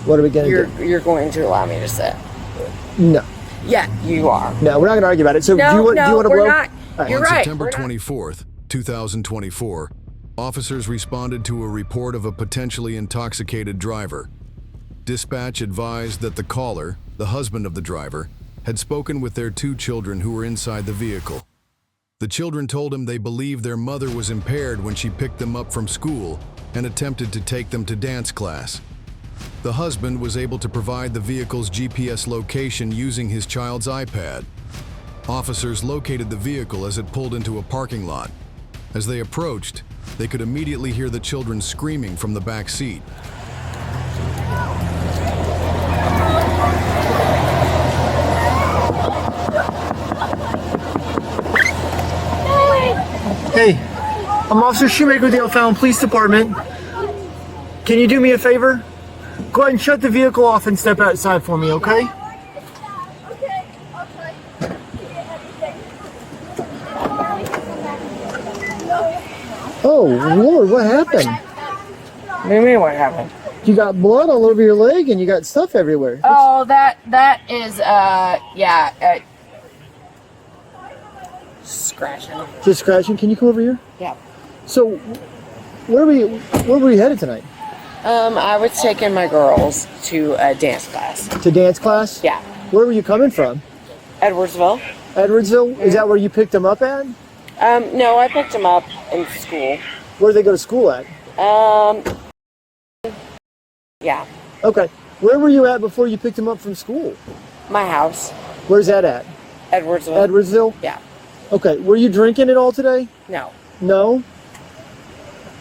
What are we going to do? You're going to allow me to sit. No. Yeah, you are. No, we're not going to argue about it. So No, do you want to blow? Not. Right. You're On right. September 24th, 2024, officers responded to a report of a potentially intoxicated driver. Dispatch advised that the caller, the husband of the driver, had spoken with their 2 children who were inside the vehicle. The children told him they believed their mother was impaired when she picked them up from school and attempted to take them to dance class. The husband was able to provide the vehicle's GPS location using his child's iPad. Officers located the vehicle as it pulled into a parking lot. As they approached, they could immediately hear the children screaming from the back seat. Hey, I'm Officer Shoemaker with the O'Fallon Police Department. Can you do me a favor? Go ahead and shut the vehicle off and step outside for me, okay? Okay, I'll try. Oh, Lord, what happened? What do you mean, what happened? You got blood all over your leg and you got stuff everywhere. Oh, that is, scratching. Just scratching. Can you come over here? Yeah. So, where were you headed tonight? I was taking my girls to a dance class. To dance class? Yeah. Where were you coming from? Edwardsville. Edwardsville? Is that where you picked them up at? No, I picked them up in school. Where do they go to school at? Yeah. Okay. Where were you at before you picked them up from school? My house. Where's that at? Edwardsville. Edwardsville? Yeah. Okay. Were you drinking at all today? No. No?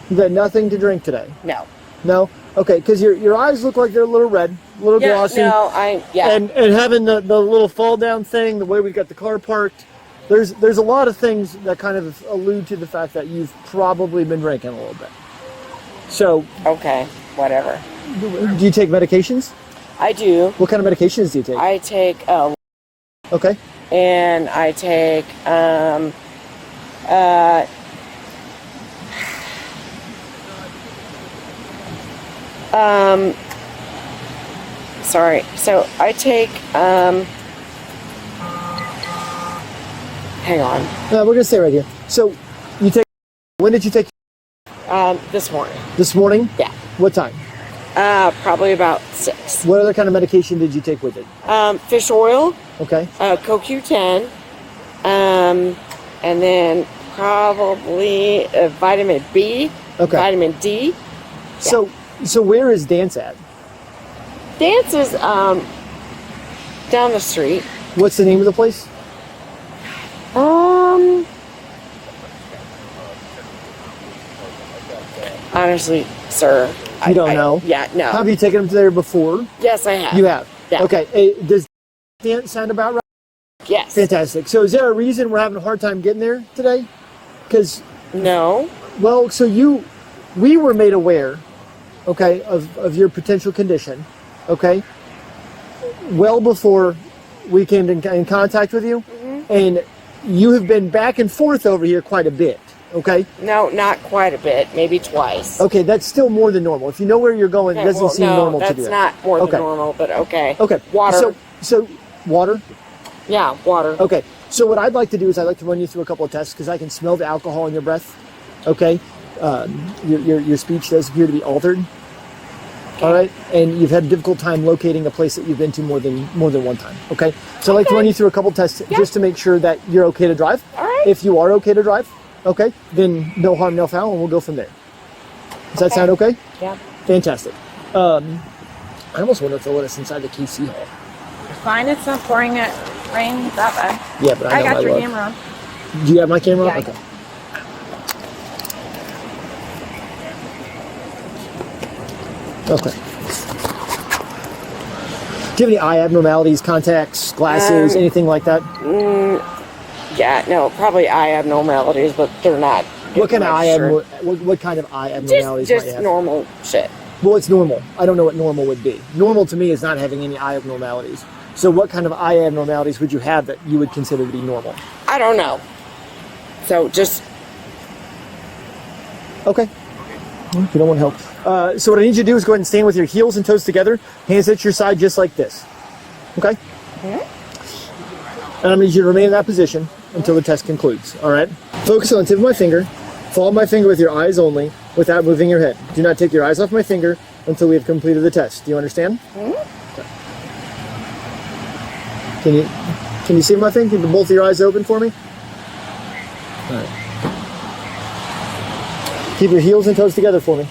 You got nothing to drink today? No. No? Okay, because your eyes look like they're a little red, a little glossy. No, yeah. And having the little fall down thing, the way we got the car parked, there's a lot of things that kind of allude to the fact that you've probably been drinking a little bit. So. Okay, whatever. Do you take medications? I do. What kind of medications do you take? I take, okay. And I take, sorry. So I take, hang on. No, we're gonna stay right here. So, you take. When did you take? This morning. This morning? Yeah. What time? Probably about 6. What other kind of medication did you take with it? Fish oil. Okay. CoQ10. And then probably vitamin B. Okay. Vitamin D. So where is dance at? Dance is down the street. What's the name of the place? Honestly, sir, You don't know? Yeah, no. Have you taken them there before? Yes, I have. You have? Yeah. Okay. Hey, does dance sound about right? Yes. Fantastic. So is there a reason we're having a hard time getting there today? Because no. Well, we were made aware, okay, of your potential condition, okay, well before we came in contact with you, and you have been back and forth over here quite a bit, okay? No, not quite a bit, maybe twice. Okay, that's still more than normal. If you know where you're going, it doesn't seem normal to do that. That's not more than normal, but okay. Okay. Water. So water? Yeah, water. Okay. So what I'd like to do is I'd like to run you through a couple of tests because I can smell the alcohol in your breath. Okay. Your speech does appear to be altered. Okay. All right. And you've had a difficult time locating a place that you've been to more than one time. Okay. So I'd like to run you through a couple of tests just to make sure that you're okay to drive. All right. If you are okay to drive, okay, then no harm, no foul, and we'll go from there. Does that sound okay? Yeah. Fantastic. I almost want to let us inside the KC hall. Fine, it's not pouring it rain that bad. Yeah, but I know got my your luck. camera on. Do you have my camera on? Yeah. Okay. Okay. Do you have any eye abnormalities, contacts, glasses, anything like that? Yeah, no, probably eye abnormalities, but they're not. What kind of what kind of eye abnormalities might you Just have? normal shit. Well, it's normal. I don't know what normal would be. Normal to me is not having any eye abnormalities. So what kind of eye abnormalities would you have that you would consider to be normal? I don't know. So just... Okay. You don't want help. So what I need you to do is go ahead and stand with your heels and toes together, hands at your side just like this. Okay? And I'm going to need you to remain in that position until the test concludes. All right? Focus on the tip of my finger. Follow my finger with your eyes only without moving your head. Do not take your eyes off my finger until we have completed the test. Do you understand? Can you see my thing? Keep both of your eyes open for me. All right. Keep your heels and toes together for me.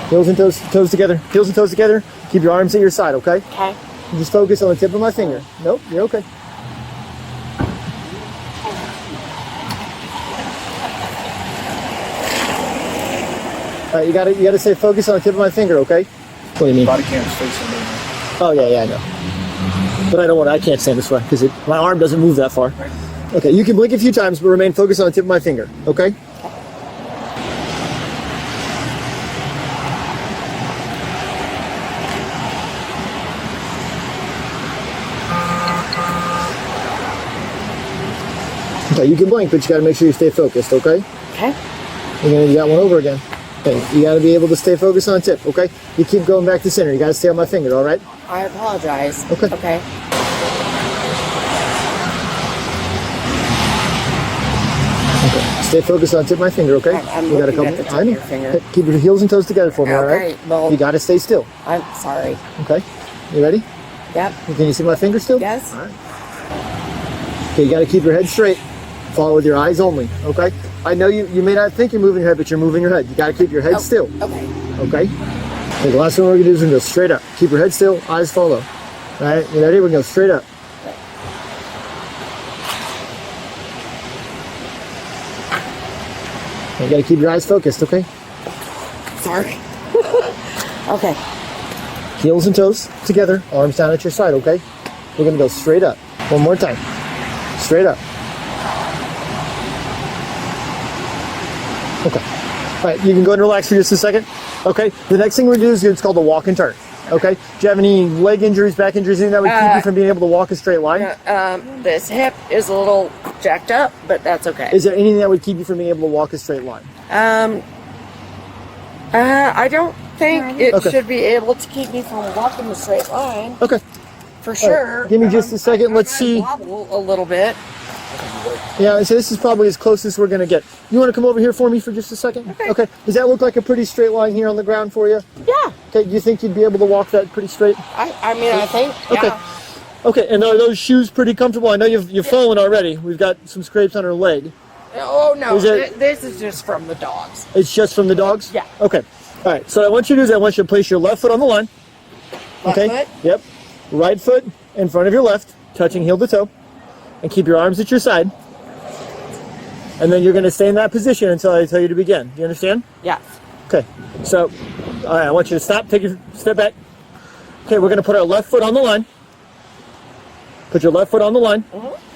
Heels and toes together. Heels and toes together. Keep your arms at your side, okay? Okay. Just focus on the tip of my finger. Nope, you're okay. All right, you gotta stay focused on the tip of my finger, okay? What do you mean? Body cam's facing me. Oh yeah, I know. But I can't stand this way because my arm doesn't move that far. Okay, you can blink a few times, but remain focused on the tip of my finger, okay? Okay, you can blink, but you gotta make sure you stay focused, okay? Okay. You got one over again. Okay, you gotta be able to stay focused on the tip, okay? You keep going back to center. You gotta stay on my finger, all right? I apologize. Okay. Okay. Okay. Stay focused on the tip of my finger, okay? I'm You got a looking couple. at the tip I of know. your finger. Okay, keep your heels and toes together for me, all right? Okay, well- You gotta stay still. I'm sorry. Okay. You ready? Yep. Can you see my finger still? Yes. All right. Okay, you gotta keep your head straight. Follow with your eyes only, okay? I know you may not think you're moving your head, but you're moving your head. You gotta keep your head Oh, still, Okay. okay? Okay, the last one we're gonna do is we're gonna go straight up. Keep your head still, eyes follow. All right, you ready? We're gonna go straight up. You gotta keep your eyes focused, okay? Sorry. Okay. Heels and toes together, arms down at your side, okay? We're gonna go straight up. One more time. Straight up. Okay. All right, you can go and relax for just a second. Okay. The next thing we're gonna do is it's called the walk and turn. Okay. Do you have any leg injuries, back injuries, anything that would keep you from being able to walk a straight line? This hip is a little jacked up, but that's okay. Is there anything that would keep you from being able to walk a straight line? I don't think it Okay. should be able to keep me from walking a straight line. Okay. For sure. Give me just a second. Let's see. Wobble a little bit. Yeah, so this is probably as close as we're gonna get. You want to come over here for me for just a second? Okay. Does that look like a pretty straight line here on the ground for you? Yeah. Okay. Do you think you'd be able to walk that pretty straight? I mean, I think. Okay. Yeah. Okay. And are those shoes pretty comfortable? I know you've fallen already. We've got some scrapes on her leg. Oh no, Is it- this is just from the dogs. It's just from the dogs? Yeah. Okay. All right. So what I want you to do is I want you to place your left foot on the line. Left Okay. foot? Yep. Right foot in front of your left, touching heel to toe, and keep your arms at your side. And then you're going to stay in that position until I tell you to begin. Do you understand? Yes. Okay. So, all right. I want you to stop. Take a step back. Okay. We're going to put our left foot on the line. Put your left foot on the line.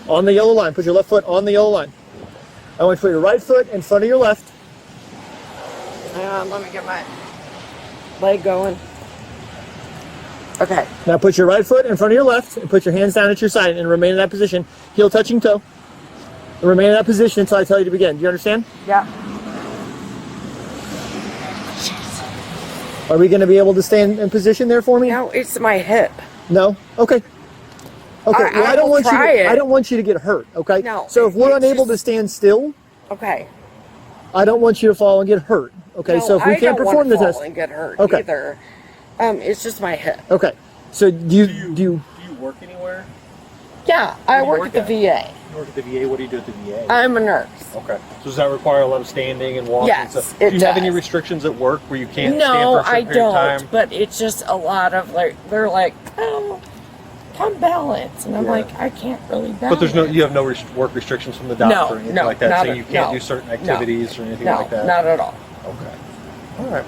On the yellow line. Put your left foot on the yellow line. I want you to put your right foot in front of your left. Let me get my leg going. Okay. Now put your right foot in front of your left and put your hands down at your side and remain in that position. Heel touching toe. And remain in that position until I tell you to begin. Do you understand? Yeah. Are we going to be able to stay in position there for me? No, it's my hip. No? Okay. Okay. Well, I will want you try it. I don't want you to get hurt, okay? No, So if we're it's unable just- to stand still, Okay. I don't want you to fall and get hurt. Okay? No, So if we I can't don't perform the wanna test. fall and get hurt Okay. either. It's just my hip. Okay. So do you Do you work anywhere? Yeah, I do you work work at the at? VA. You work at the VA. What do you do at the VA? I'm a nurse. Okay. So does that require a lot of standing and walking? Yes, and stuff? it Do you have any does. restrictions at work where you can't stand No, for a certain I period of don't. time? But it's just a lot of they're like, oh, come balance, and I'm Yeah. like, I can't really balance. But there's you have no work restrictions from the doctor No, or anything no, like that, not so at- you can't no, do certain no, activities or anything No, like that. not at all. Okay. All right.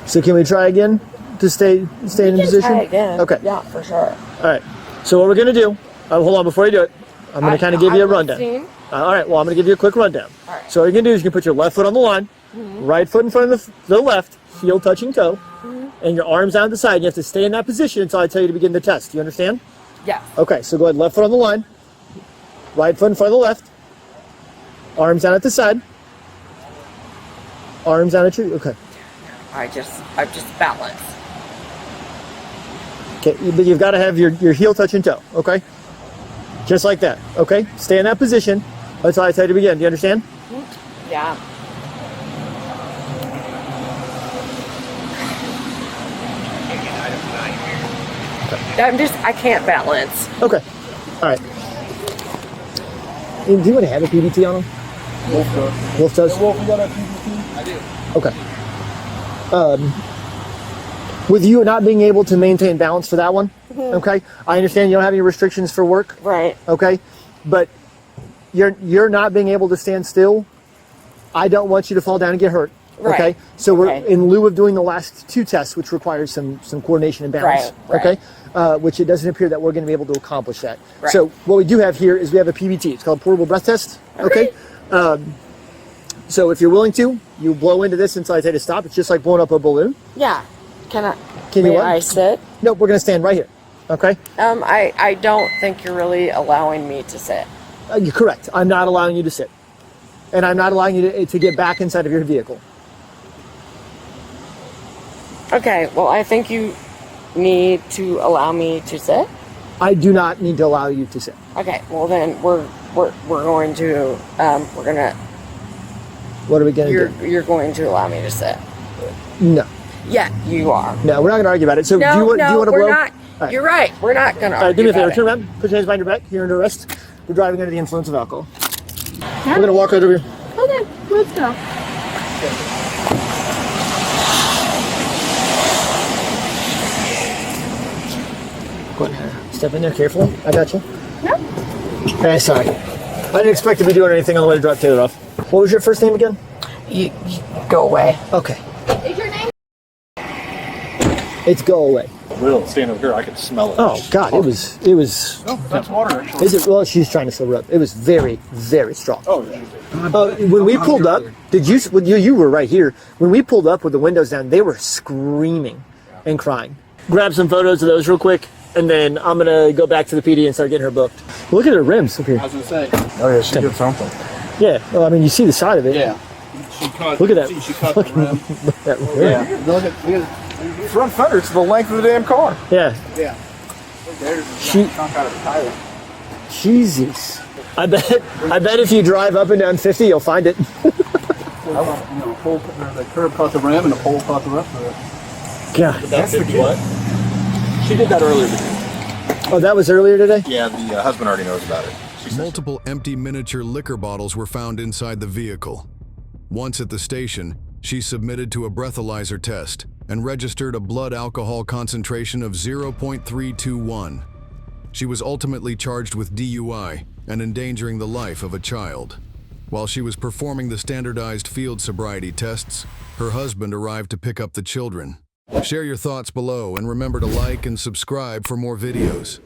So can we try again to stay in You can position? try again. Okay. Yeah, for sure. All right. So what we're going to do, hold on before you do it, I'm going to kind of give you a I'm rundown. listening. All right, well, I'm going to give you a quick rundown. All right. So what you're going to do is you can put your left foot on the line, right foot in front of the left, heel touching toe, and your arms down to the side. You have to stay in that position until I tell you to begin the test. Do you understand? Yeah. Okay, so go ahead, left foot on the line, right foot in front of the left, arms down at the side. Arms out of tree? Okay. I just balance. Okay, but you've got to have your heel touching toe, okay? Just like that, okay? Stay in that position. That's how I tell you to begin. Do you understand? Yeah. I can't balance. Okay. All right. And do you want to have a PBT on him? Wolf does. Wolf does? Wolf, you got a PVT? I do. Okay. With you not being able to maintain balance for that one, okay? I understand you don't have any restrictions for work, Right. okay? But you're not being able to stand still. I don't want you to fall down and get hurt. Right. Okay. So we're Okay. in lieu of doing the last two tests, which requires some coordination and balance. Right, Okay. Which it doesn't appear that we're going to be able to accomplish that. Right. So what we do have here is we have a PBT. It's called portable breath test. Okay. So if you're willing to, you blow into this until I say to stop. It's just like blowing up a balloon. Yeah. Can you may what? I sit? Nope. We're going to stand right here. Okay. I don't think you're really allowing me to sit. You're correct. I'm not allowing you to sit, and I'm not allowing you to get back inside of your vehicle. Okay. Well, I think you need to allow me to sit. I do not need to allow you to sit. Okay. Well, then we're going to we're gonna. What are we going to do? You're going to allow me to sit. No. Yeah, you are. No, we're not going to argue about it. So No, do you want to we're blow? not. All right. You're right. We're not going to All right, argue do me a favor. about Turn it. around. Put your hands behind your back. You're under arrest. We're driving under the influence of alcohol. We're going to walk right over here. Okay, let's go. Go ahead. Step in there carefully. I got you. No. Hey, sorry. I didn't expect to be doing anything on the way to drop Taylor off. What was your first name again? You go away. Okay. Is your name? It's go away. Will, stand over here. I can smell it. Oh God, it was. Oh, that's water, actually. Is it? Well, she's trying to sober up. It was very, very strong. Oh, yeah. When we pulled up, you were right here. When we pulled up with the windows down, they were screaming and crying. Grab some photos of those real quick, and then I'm gonna go back to the PD and start getting her booked. Look at her rims up here. I was going to say. Oh, yeah, she did something. Yeah, well, I mean, you see the side of it. Yeah. She cut, Look at that. She cut the rim. That rim. Yeah. Look at front fender. It's the length of the damn car. Yeah. Yeah. There's She- a chunk out of the tire. Jesus. I bet if you drive up and down 50, you'll find it. The curb caught the rim and the pole caught the rest of it. God. That's the what? She did that earlier today. Oh, that was earlier today? Yeah, the husband already knows about it. She says, Multiple empty miniature liquor bottles were found inside the vehicle. Once at the station, she submitted to a breathalyzer test and registered a blood alcohol concentration of 0.321. She was ultimately charged with DUI and endangering the life of a child. While she was performing the standardized field sobriety tests, her husband arrived to pick up the children. Share your thoughts below and remember to like and subscribe for more videos.